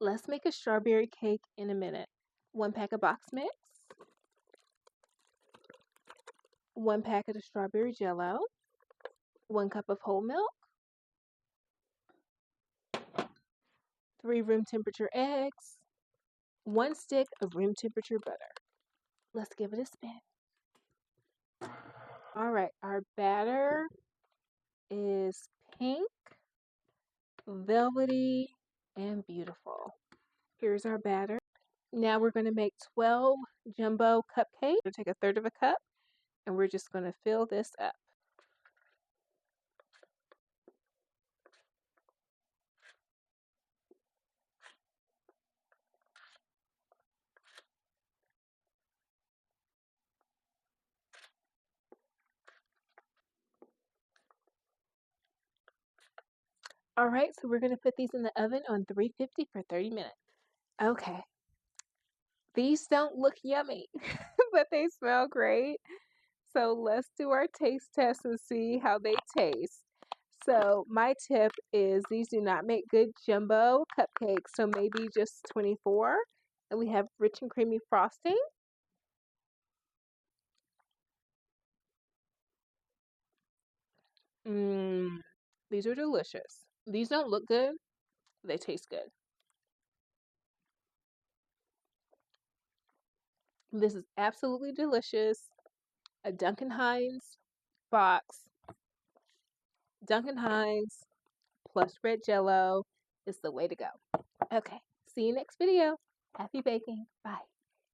Let's make a strawberry cake in a minute. 1 pack of box mix, 1 packet of strawberry jello, 1 cup of whole milk, 3 room temperature eggs, 1 stick of room temperature butter. Let's give it a spin. All right, our batter is pink, velvety, and beautiful. Here's our batter. Now we're going to make 12 jumbo cupcakes. We'll take 1/3 of a cup and we're just going to fill this up. All right, so we're going to put these in the oven on 350 for 30 minutes. Okay. These don't look yummy, but they smell great. So let's do our taste test and see how they taste. So my tip is these do not make good jumbo cupcakes, so maybe just 24. And we have rich and creamy frosting. These are delicious. These don't look good, they taste good. This is absolutely delicious. A Duncan Hines box. Duncan Hines plus red Jello is the way to go. Okay, see you next video. Happy baking. Bye.